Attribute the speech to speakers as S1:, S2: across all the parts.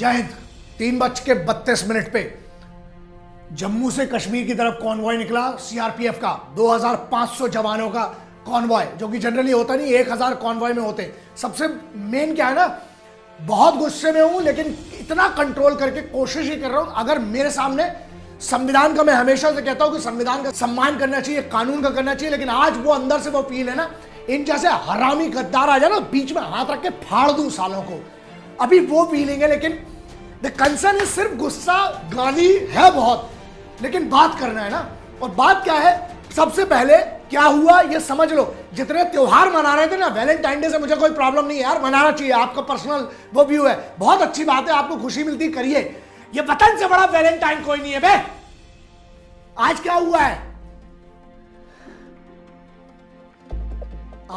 S1: जय हिंद। 3:32 पे जम्मू से कश्मीर की तरफ कॉन्वॉय निकला सीआरपीएफ का 2500 जवानों का कॉन्वॉय, जो कि जनरली होता नहीं, 1000 कॉन्वॉय में होते। सबसे मेन क्या है ना, बहुत गुस्से में हूं लेकिन इतना कंट्रोल करके कोशिश ही कर रहा हूं। अगर मेरे सामने संविधान का, मैं हमेशा से कहता हूं कि संविधान का सम्मान करना चाहिए, कानून का करना चाहिए, लेकिन आज वो अंदर से वो फील है ना, इन जैसे हरामी गद्दार आ जाए ना, बीच में हाथ रख के फाड़ दूं सालों को, अभी वो फीलिंग है। लेकिन द कंसर्न है, सिर्फ गुस्सा गाली है बहुत, लेकिन बात करना है ना। और बात क्या है, सबसे पहले क्या हुआ ये समझ लो। जितने त्योहार मना रहे थे ना, वैलेंटाइन डे से मुझे कोई प्रॉब्लम नहीं है यार, मनाना चाहिए, आपका पर्सनल वो व्यू है, बहुत अच्छी बात है, आपको खुशी मिलती करिए। ये वतन से बड़ा वैलेंटाइन कोई नहीं है बे। आज क्या हुआ है,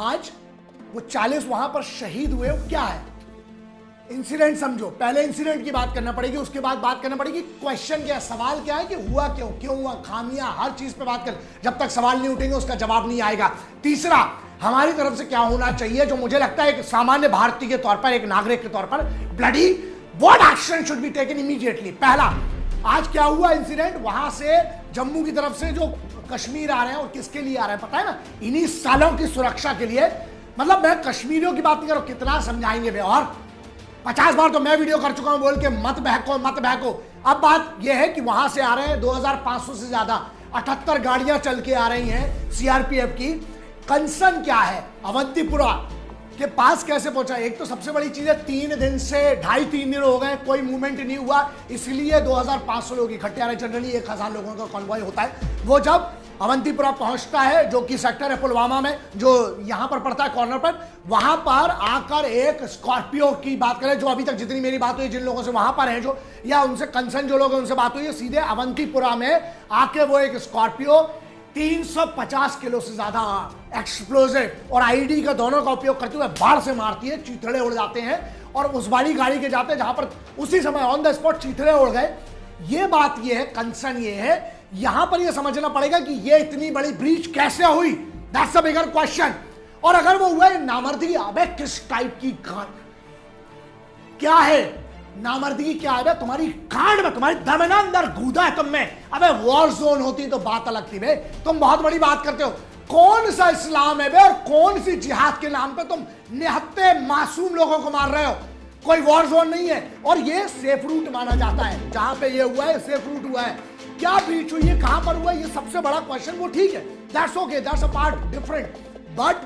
S1: आज वो 40 वहां पर शहीद हुए, क्या है इंसिडेंट समझो। पहले इंसिडेंट की बात करना पड़ेगी, उसके बाद बात करना पड़ेगी क्वेश्चन क्या है, सवाल क्या है कि हुआ क्यों, क्यों हुआ, खामियां, हर चीज पे बात कर। जब तक सवाल नहीं उठेंगे उसका जवाब नहीं आएगा। तीसरा, हमारी तरफ से क्या होना चाहिए, जो मुझे लगता है एक सामान्य भारतीय के तौर पर, एक नागरिक के तौर पर, bloody what action should be taken immediately. पहला, आज क्या हुआ इंसिडेंट, वहां से जम्मू की तरफ से जो कश्मीर आ रहे हैं, और किसके लिए आ रहे हैं पता है ना, इन्हीं सालों की सुरक्षा के लिए। मतलब मैं कश्मीरियों की बात नहीं कर रहा हूं, कितना समझाएंगे बे, और 50 बार तो मैं वीडियो कर चुका हूं बोल के मत बहको मत बहको। अब बात यह है कि वहां से आ रहे हैं 2500 से ज्यादा, 78 गाड़ियां चल के आ रही हैं सीआरपीएफ की। कंसर्न क्या है, अवंतीपुरा के पास कैसे पहुंचा। एक तो सबसे बड़ी चीज है, 3 दिन से 2.5-3 दिन हो गए कोई मूवमेंट नहीं हुआ, इसलिए 2500 लोग इकट्ठे आ रहे। जनरली 1000 लोगों का कॉन्वॉय होता है। वो जब अवंतीपुरा पहुंचता है, जो कि सेक्टर है पुलवामा में, जो यहां पर पड़ता है कॉर्नर पर, वहां पर आकर एक स्कॉर्पियो की बात करें, जो अभी तक जितनी मेरी बात हुई जिन लोगों से वहां पर हैं, जो या उनसे कंसर्न जो लोग हैं उनसे बात हुई है, सीधे अवंतीपुरा में आके वो एक स्कॉर्पियो 350 किलो से ज्यादा एक्सप्लोजिव और आईडी का दोनों का उपयोग करते हुए बाढ़ से मारती है, चीथड़े उड़ जाते हैं। और उस वाली गाड़ी के जाते हैं जहां पर उसी समय ऑन द स्पॉट चीथड़े उड़ गए। ये बात ये है, कंसर्न ये है, यहां पर ये समझना पड़ेगा कि ये इतनी बड़ी ब्रीच कैसे हुई, दैट्स अ बिगर क्वेश्चन। और अगर वो हुआ है नामर्दगी, अबे किस टाइप की क्या है नामर्दगी, क्या है तुम्हारी कांड में, तुम्हारी दम ना अंदर गूदा है तुम में। अबे वॉर जोन होती तो बात अलग थी बे, तुम बहुत बड़ी बात करते हो। कौन सा इस्लाम है बे, और कौन सी जिहाद के नाम पे तुम निहत्ते मासूम लोगों को मार रहे हो। कोई वॉर जोन नहीं है, और ये सेफ रूट माना जाता है, जहां पे ये हुआ है सेफ रूट हुआ है। क्या ब्रीच हुई है, कहां पर हुआ है, ये सबसे बड़ा क्वेश्चन। वो ठीक है, that's okay, that's a part different, but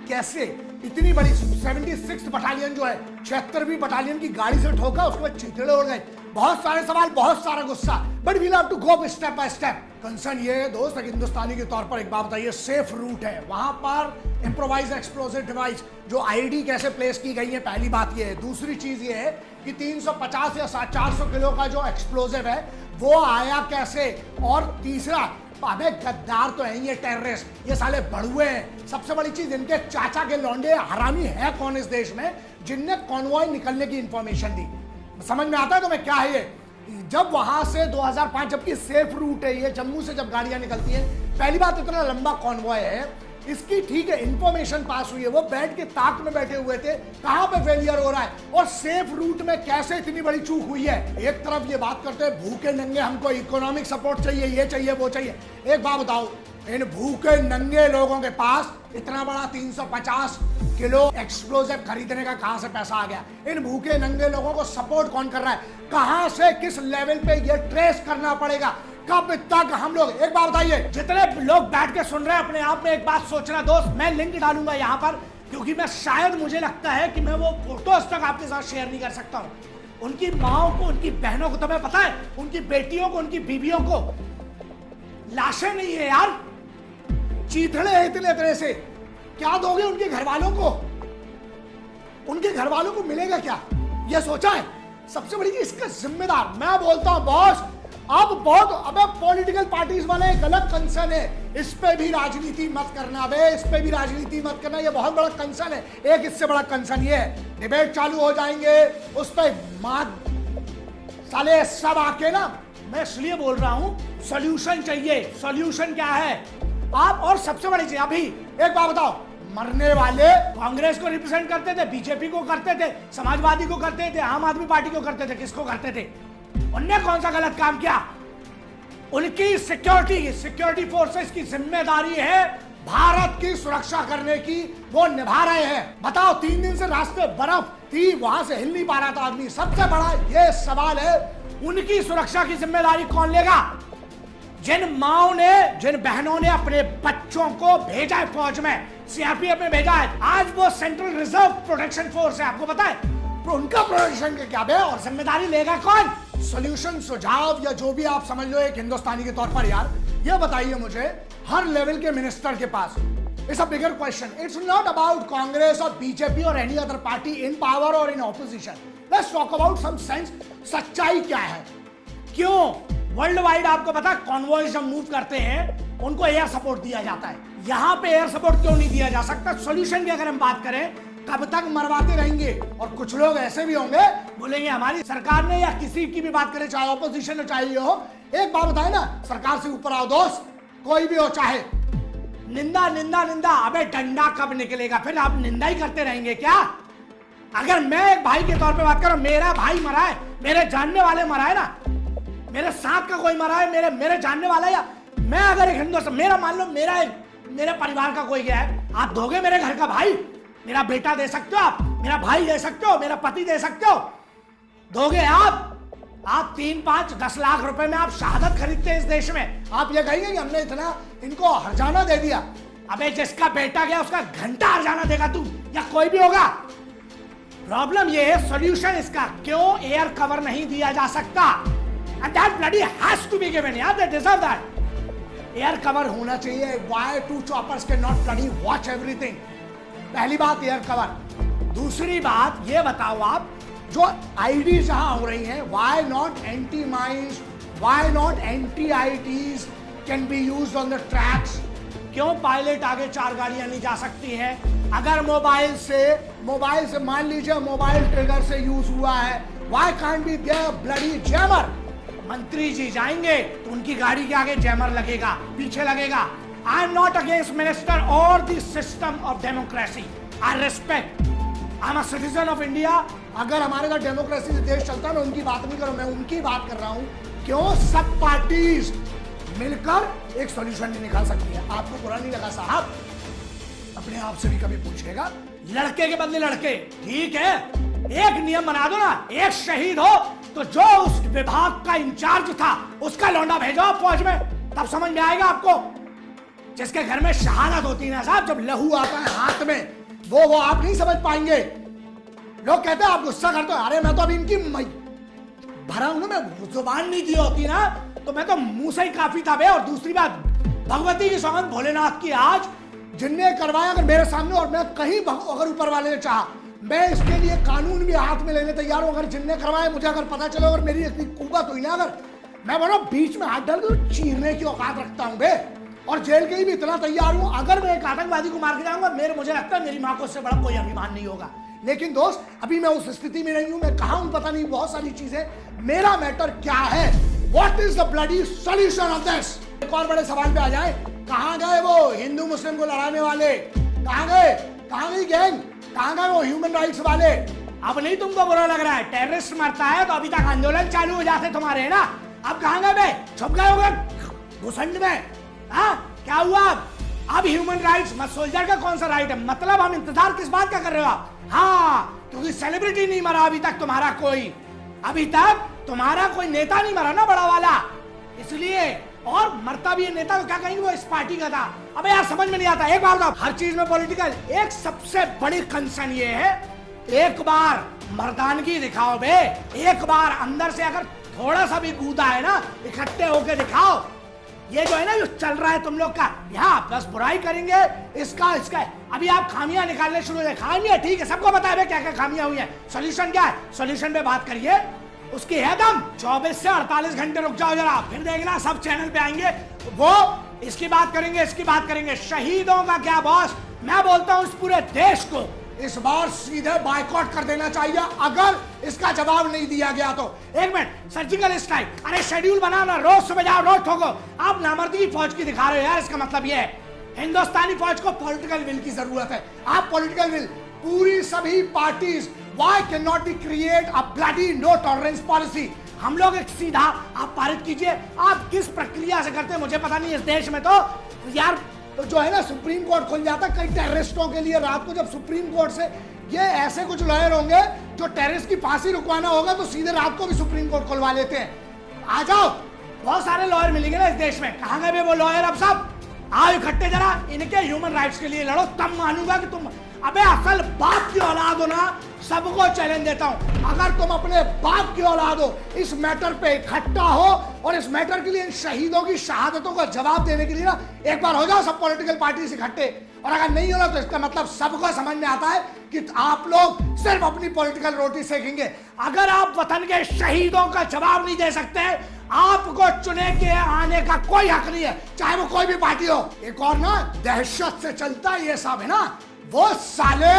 S1: कैसे इतनी बड़ी 76 बटालियन जो है, 76वीं बटालियन की गाड़ी से ठोका, उसके बाद चीथड़े उड़ गए। बहुत सारे सवाल, बहुत सारा गुस्सा, but we have to go step by step. Concern ये है दोस्त, एक हिंदुस्तानी के तौर पर एक बात बताइए, सेफ रूट है, वहां पर इम्प्रोवाइज एक्सप्लोसिव डिवाइस जो आईडी कैसे प्लेस की गई है, पहली बात ये है। दूसरी चीज ये है कि 350 या 400 किलो का जो एक्सप्लोसिव है वो आया कैसे। और तीसरा, अबे गद्दार तो है ये टेररिस्ट, ये साले बड़ुए हैं। सबसे बड़ी चीज, इनके चाचा के लौंडे हरामी है कौन इस देश में, जिनने कॉन्वॉय निकलने की इंफॉर्मेशन दी। समझ में आता है तुम्हें क्या है ये। जब वहां से 2005, जबकि सेफ रूट है ये, जम्मू से जब गाड़ियां निकलती हैं, पहली बात इतना लंबा कॉन्वॉय है इसकी, ठीक है इंफॉर्मेशन पास हुई है, वो बैठ के ताक में बैठे हुए थे, कहां पे फेलियर हो रहा है और सेफ रूट में कैसे इतनी बड़ी चूक हुई है। एक तरफ ये बात करते हैं भूखे नंगे हमको इकोनॉमिक सपोर्ट चाहिए, ये चाहिए वो चाहिए। एक बात बताओ, इन भूखे नंगे लोगों के पास इतना बड़ा 350 किलो एक्सप्लोजिव खरीदने का कहां से पैसा आ गया। इन भूखे नंगे लोगों को सपोर्ट कौन कर रहा है, कहां से, किस लेवल पे, ये ट्रेस करना पड़ेगा। कब तक हम लोग, एक बात बताइए, जितने लोग बैठ के सुन रहे हैं अपने आप में एक बात सोचना दोस्त, मैं लिंक डालूंगा यहां पर, क्योंकि मैं शायद, मुझे लगता है कि मैं वो फोटोज तक आपके साथ शेयर नहीं कर सकता हूं। उनकी माओ को, उनकी बहनों को, तुम्हें पता है, उनकी बेटियों को, उनकी बीवियों को लाशें नहीं है यार, चीथड़े हैं इतने तरह से। क्या दोगे उनके घर वालों को, उनके घर वालों को मिलेगा क्या, यह सोचा है। सबसे बड़ी चीज, इसका जिम्मेदार मैं बोलता हूं बॉस, अब बहुत, अबे पॉलिटिकल पार्टीज वाले एक अलग कंसर्न है, इस पे भी राजनीति मत करना, अबे इस पे भी राजनीति मत करना, ये बहुत बड़ा कंसर्न है। एक इससे बड़ा कंसर्न ये है, डिबेट चालू हो जाएंगे उस पे साले सब आके ना, मैं इसलिए बोल रहा हूं सोल्यूशन चाहिए। सोल्यूशन क्या है आप, और सबसे बड़ी चीज, अभी एक बात बताओ, मरने वाले कांग्रेस को रिप्रेजेंट करते थे, बीजेपी को करते थे, समाजवादी को करते थे, आम आदमी पार्टी को करते थे, किसको करते थे? उनने कौन सा गलत काम किया? उनकी सिक्योरिटी फोर्सेस की जिम्मेदारी है भारत की सुरक्षा करने की, वो निभा रहे हैं। बताओ, 3 दिन से रास्ते बर्फ थी, वहां से हिल नहीं पा रहा था आदमी। सबसे बड़ा ये सवाल है, उनकी सुरक्षा की जिम्मेदारी कौन लेगा? जिन माओ ने, जिन बहनों ने अपने बच्चों को भेजा है फौज में, सीआरपीएफ में भेजा है, आज वो सेंट्रल रिजर्व प्रोटेक्शन फोर्स है, आपको पता है? उनका प्रोटेक्शन के क्या है और जिम्मेदारी लेगा कौन? सॉल्यूशन, सुझाव या जो भी आप समझ लो एक हिंदुस्तानी के तौर पर, यार ये बताइए मुझे, हर लेवल के मिनिस्टर के पास, it's a bigger question, it's not about Congress और बीजेपी और any other party in power और in opposition, let's talk about some sense. सच्चाई क्या है? क्यों वर्ल्ड वाइड आपको पता, कॉन्वॉयज जब मूव करते हैं उनको एयर सपोर्ट दिया जाता है, यहां पे एयर सपोर्ट क्यों नहीं दिया जा सकता? सॉल्यूशन की अगर हम बात करें, कब तक मरवाते रहेंगे? और कुछ लोग ऐसे भी होंगे बोलेंगे हमारी सरकार ने, या किसी की भी बात करें, चाहे ऑपोजिशन हो चाहे ये हो, एक बात बताए ना, सरकार से ऊपर आओ दोस्त, कोई भी हो, चाहे निंदा निंदा निंदा, अबे डंडा कब निकलेगा? फिर आप निंदा ही करते रहेंगे क्या? अगर मैं एक भाई के तौर पे बात करूं, मेरा भाई मरा है, मेरे जानने वाले मरा है ना, मेरे साथ का कोई मरा है, मेरे जानने वाला, या मैं अगर एक हिंदुस्तान, मेरा मान लो मेरे परिवार का कोई गया है, आप दोगे मेरे घर का भाई? मेरा बेटा दे सकते हो आप, मेरा भाई दे सकते हो, मेरा पति दे सकते हो, दोगे आप? 3, 5, 10 लाख रुपए में आप शहादत खरीदते हैं इस देश में, आप ये कहेंगे कि हमने इतना इनको हर्जाना दे दिया? अबे जिसका बेटा गया उसका घंटा हर्जाना देगा तू, या कोई भी होगा? प्रॉब्लम ये है, सॉल्यूशन इसका, क्यों एयर कवर नहीं दिया जा सकता? And that bloody has to be given, यार they deserve that. Air cover होना चाहिए। Why 2 choppers can not bloody watch everything? पहली बात एयर कवर। दूसरी बात ये बताओ आप, जो आईडी जहां हो रही हैं, why not anti mines, why not anti ITs can be used on the tracks? क्यों पायलट आगे 4 गाड़ियां नहीं जा सकती हैं? अगर मोबाइल से मान लीजिए मोबाइल ट्रिगर से यूज हुआ है, why can't be there bloody jammer? मंत्री जी जाएंगे तो उनकी गाड़ी के आगे जैमर लगेगा, पीछे लगेगा। I am not against minister or the system of democracy. I respect. I'm a citizen of India. अगर हमारे घर डेमोक्रेसी से देश चलता है, मैं उनकी बात नहीं कर रहा हूं, मैं उनकी बात कर रहा हूं। क्यों सब पार्टीज मिलकर एक सॉल्यूशन नहीं निकाल सकती है? आपको बुरा नहीं लगा साहब? अपने आप से भी कभी पूछेगा, लड़के के बदले लड़के, ठीक है, एक नियम बना दो ना, एक शहीद हो तो जो उस विभाग का इंचार्ज था उसका लौंडा भेजो फौज में, तब समझ में आएगा आपको। जिसके घर में शहादत होती है ना साहब, जब लहू आता है हाथ में, वो आप नहीं समझ पाएंगे। लोग कहते हैं आप गुस्सा करते हो, अरे मैं तो अभी इनकी भरा हूं ना, मैं जुबान नहीं दी होती ना तो मैं तो मुंह से ही काफी था बे। और दूसरी बात, भगवती की सौगंध भोलेनाथ की, आज जिनने करवाया अगर मेरे सामने, और मैं कहीं अगर ऊपर वाले ने चाहा, मैं इसके लिए कानून भी हाथ में लेने तैयार हूं। अगर जिनने करवाया मुझे अगर पता चले, अगर मेरी इतनी कुबत हुई ना, अगर मैं बोलो बीच में हाथ डाल के चीरने की औकात रखता हूं बे, और जेल के लिए भी इतना तैयार हूं। अगर मैं एक आतंकवादी को मार के जाऊंगा, मुझे लगता है मेरी मां को उससे बड़ा कोई अभिमान नहीं होगा। लेकिन दोस्त, अभी मैं उस स्थिति में नहीं हूं, मैं कहां हूं पता नहीं, बहुत सारी चीजें। मेरा मैटर क्या है? What is the bloody solution of this? एक और बड़े सवाल पे आ जाए, कहां गए वो हिंदू मुस्लिम को लड़ाने वाले? कहां गए? कहां गई गैंग? कहां गए वो ह्यूमन राइट्स वाले? अब नहीं तुमको बुरा लग रहा है? टेररिस्ट मरता है तो अभी तक आंदोलन चालू हो जाते तुम्हारे, है ना? अब कहां गए बे? छुप गए होंगे घुसंड में। हाँ, क्या हुआ अब ह्यूमन राइट्स? मत सोल्जर का कौन सा राइट है? मतलब हम इंतजार किस बात का कर रहे हो आप? हाँ, क्योंकि सेलिब्रिटी नहीं मरा अभी तक तुम्हारा कोई, अभी तक तुम्हारा कोई नेता नहीं मरा ना बड़ा वाला, इसलिए। और मरता भी है नेता तो क्या कहेंगे वो इस पार्टी का था। अबे यार समझ में नहीं आता। एक बार हर चीज में पॉलिटिकल। एक सबसे बड़ी कंसर्न ये है, एक बार मर्दानगी दिखाओ बे, एक बार अंदर से अगर थोड़ा सा भी कूदा है ना, इकट्ठे होके दिखाओ। ये जो है ना जो चल रहा है तुम लोग का, यहाँ बस बुराई करेंगे, इसका अभी आप खामियां निकालने शुरू हो जाए। खामियां ठीक है, सबको पता है क्या क्या खामियां हुई है। सॉल्यूशन क्या है? सॉल्यूशन पे बात करिए, उसकी है दम। 24 से 48 घंटे रुक जाओ जरा, फिर देखना सब चैनल पे आएंगे, वो इसकी बात करेंगे, इसकी बात करेंगे। शहीदों का क्या बॉस? मैं बोलता हूं इस पूरे देश को इस बार सीधे बायकॉट कर देना चाहिए, अगर इसका जवाब नहीं दिया गया तो। एक मिनट, सर्जिकल स्ट्राइक, अरे शेड्यूल बनाना, रोज सुबह जाओ, रोज ठोको। आप नामर्दी फौज की दिखा रहे हो यार, इसका मतलब ये है हिंदुस्तानी फौज को पॉलिटिकल विल की जरूरत है। आप पॉलिटिकल विल पूरी सभी parties, why can not be create a bloody no tolerance policy. हम लोग एक सीधा आप पारित कीजिए। आप किस प्रक्रिया से करते हैं मुझे पता नहीं। इस देश में तो यार तो जो है ना सुप्रीम कोर्ट खुल जाता कई टेररिस्टों के लिए रात को, जब सुप्रीम कोर्ट से ये ऐसे कुछ लॉयर होंगे जो टेररिस्ट की फांसी रुकवाना होगा तो सीधे रात को भी सुप्रीम कोर्ट खुलवा लेते हैं। आ जाओ, बहुत सारे लॉयर मिलेंगे ना इस देश में। कहां गए वो लॉयर? अब सब आओ इकट्ठे, जरा इनके ह्यूमन राइट्स के लिए लड़ो, तब मानूंगा कि तुम अबे असल बाप की औलाद हो ना। सबको चैलेंज देता हूं, अगर तुम अपने बाप की औलाद हो, इस मैटर पे इकट्ठा हो और इस मैटर के लिए इन शहीदों की शहादतों का जवाब देने के लिए ना एक बार हो जाओ सब पॉलिटिकल पार्टी इकट्ठे। और अगर नहीं हो ना तो इसका मतलब सबको समझ में आता है कि आप लोग सिर्फ अपनी पॉलिटिकल रोटी सेकेंगे। अगर आप वतन के शहीदों का जवाब नहीं दे सकते, आपको चुने के आने का कोई हक नहीं है, चाहे वो कोई भी पार्टी हो। एक और ना दहशत से चलता है ये सब है ना, वो साले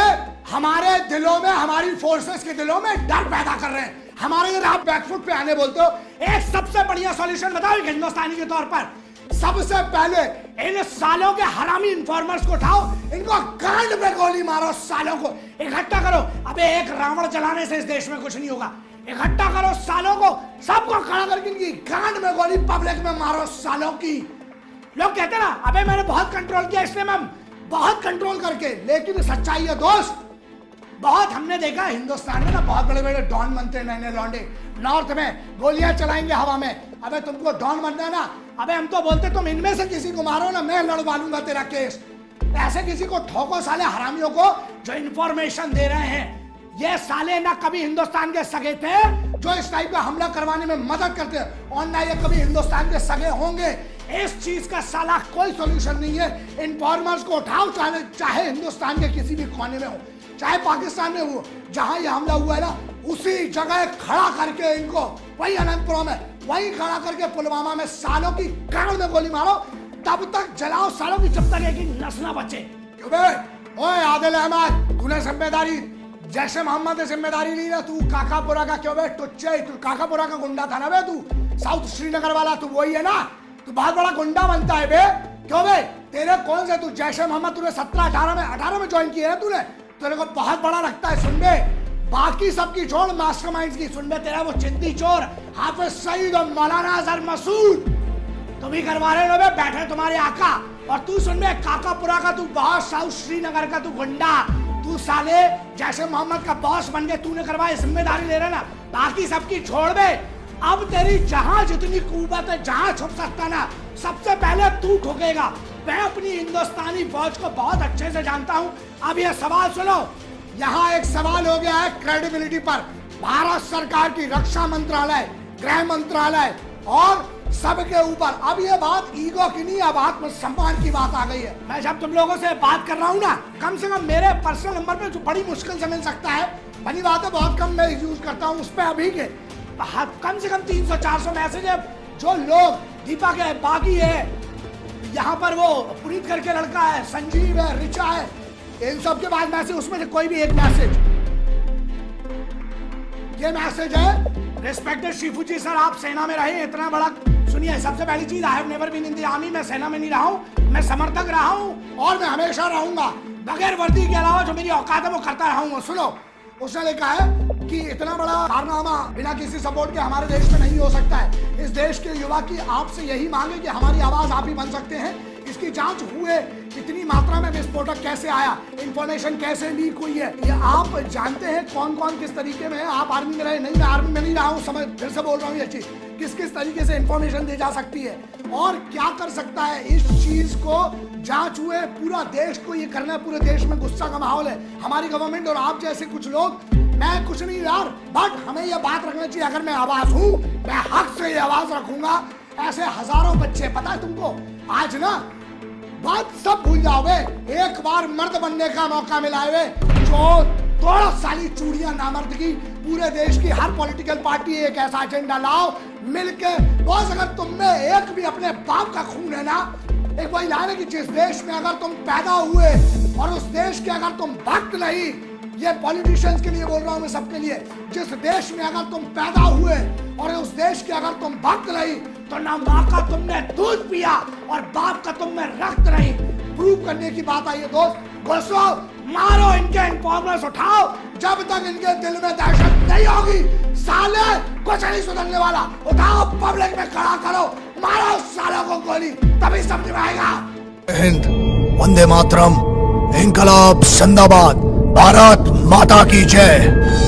S1: हमारे दिलों में, हमारी फोर्सेस के दिलों में डर पैदा कर रहे हैं। हमारे इधर आप बैकफुट पे आने बोलते हो। एक सबसे बढ़िया सॉल्यूशन बताओ हिंदुस्तानी के तौर पर। सबसे पहले इन सालों के हरामी इन्फॉर्मर्स को उठाओ, इनको गांड में गोली मारो, सालों को इकट्ठा करो। अबे एक रावण जलाने से इस देश में कुछ नहीं होगा। इकट्ठा करो सालों को, सबको खड़ा करके इनकी गांड में गोली पब्लिक में मारो सालों की। लोग कहते हैं ना अबे मैंने बहुत कंट्रोल किया, इसलिए मैं बहुत कंट्रोल करके, लेकिन सच्चाई है दोस्त, बहुत हमने देखा हिंदुस्तान में ना बहुत बड़े बड़े डॉन बनते हैं, नए लौंडे नॉर्थ में गोलियां चलाएंगे हवा में। अबे तुमको डॉन बनना है ना, अबे हम तो बोलते तुम इनमें से किसी को मारो ना, मैं लड़वा लूंगा तेरा केस। ऐसे किसी को ठोको साले हरामियों को जो इंफॉर्मेशन दे रहे हैं। ये साले ना कभी हिंदुस्तान के सगे थे जो इस टाइप का हमला करवाने में मदद करते हैं, और ना ये कभी हिंदुस्तान के सगे होंगे। इस चीज का साला कोई सॉल्यूशन नहीं है। इन्फॉर्मर्स को उठाओ, चाहे हिंदुस्तान के किसी भी कोने में हो, चाहे पाकिस्तान में हो, जहां ये हमला हुआ है ना उसी जगह खड़ा करके इनको, वही अनंतपुरम है, वही खड़ा करके पुलवामा में सालों की गांड में गोली मारो, तब तक जलाओ सालों की जब तक एक नस्ल ना बचे। क्यों बे? ओए आदिल अहमद, तूने जिम्मेदारी जैसे मोहम्मद ने जिम्मेदारी ली ना, तू काकापुरा का क्यों बे टुच्चे, तू काकापुरा का गुंडा था ना बे, तू साउथ श्रीनगर वाला, तू वही है ना, तू बहुत बड़ा गुंडा बनता है बे। क्यों बे? तेरे कौन से तू जैसे मोहम्मद तूने 17-18 में ज्वाइन किया है तूने, तेरे को बहुत बड़ा लगता है। सुन बे, बाकी सबकी छोड़ मास्टरमाइंड्स की सुन बे, तेरा वो चिंदी चोर हाफिज सईद और मौलाना अजहर मसूद तुम ही करवा रहे हो बे, बैठे तुम्हारे आका। और तू सुन बे, काकापुरा का तू बॉस, साउथ श्रीनगर का तू गुंडा, तू साले जैसे मोहम्मद का बॉस बन गए, तूने करवाए, जिम्मेदारी ले रहे ना, बाकी सबकी छोड़ बे। अब तेरी जहां जितनी कुव्वत है, जहां छुप सकता ना, सबसे पहले तू ठोकेगा। मैं अपनी हिंदुस्तानी फौज को बहुत अच्छे से जानता हूं। अब यह सवाल सुनो, यहाँ एक सवाल हो गया है क्रेडिबिलिटी पर। भारत सरकार की रक्षा मंत्रालय, गृह मंत्रालय और सबके ऊपर अब ये बात ईगो की नहीं, अब आत्मसम्मान की बात आ गई है। मैं जब तुम लोगों से बात कर रहा हूँ ना, कम से कम मेरे पर्सनल नंबर पे जो बड़ी मुश्किल से मिल सकता है, बनी बात है बहुत कम मैं यूज करता हूँ, उस पर अभी के कम से कम 300-400 मैसेज है। जो लोग दीपा के बागी है, यहाँ पर वो पुनीत करके लड़का है, संजीव है, रिचा है, इन सब के बाद मैसेज, उसमें से कोई भी एक मैसेज, ये मैसेज है, रिस्पेक्टेड शिफू जी सर, आप सेना में रहे इतना बड़ा। सुनिए, सबसे पहली चीज, I have never been in the army, मैं सेना में नहीं रहा हूं, मैं समर्थक रहा हूं और मैं हमेशा रहूंगा, बगैर वर्दी के अलावा जो मेरी औकात है वो करता रहूंगा। सुनो, उसने लिखा है कि इतना बड़ा कारनामा बिना किसी सपोर्ट के हमारे देश में नहीं हो सकता है। इस देश के युवा की आपसे यही मांग है कि हमारी आवाज आप ही बन सकते हैं। इसकी जांच हुए, इतनी मात्रा में विस्फोटक कैसे आया, इंफॉर्मेशन कैसे लीक हुई है, ये आप जानते हैं कौन कौन किस तरीके में है। आप आर्मी में रहे, नहीं मैं आर्मी में नहीं रहा हूँ, समझ, फिर से बोल रहा हूँ ये चीज, किस किस तरीके से इंफॉर्मेशन दी जा सकती है और क्या कर सकता है। इस चीज को जांच हुए, पूरा देश को ये करना है, पूरे देश में गुस्सा का माहौल है, हमारी गवर्नमेंट और आप जैसे कुछ लोग, मैं कुछ नहीं यार, बट हमें यह बात रखना चाहिए, अगर मैं आवाज हूं, मैं हक से ये आवाज रखूंगा। ऐसे हजारों बच्चे, पता है तुमको, आज ना बात सब भूल जाओगे, एक बार मर्द बनने का मौका मिला है, जो तोड़ो साली चूड़ियां नामर्दगी। पूरे देश की हर पॉलिटिकल पार्टी एक ऐसा एजेंडा लाओ मिलके। बॉस, अगर तुम में एक भी अपने बाप का खून है ना, एक वही लाने की जिस देश में अगर तुम पैदा हुए और उस देश के अगर तुम भक्त नहीं, ये पॉलिटिशियंस के लिए बोल रहा हूं मैं, सबके लिए, जिस देश में अगर तुम पैदा हुए और उस देश के अगर तुम भक्त नहीं, तो ना माँ का तुमने दूध पिया और बाप का तुमने रक्त नहीं। प्रूव करने की बात आई है दोस्त। घुसो, मारो, इनके इन्फॉर्मर्स उठाओ, जब तक इनके दिल में दहशत नहीं होगी साले कुछ नहीं सुधरने वाला। उठाओ, पब्लिक में खड़ा करो, मारो सालों को गोली, तभी समझ में आएगा।
S2: हिंद, वंदे मातरम, इंकलाब जिंदाबाद, भारत माता की जय।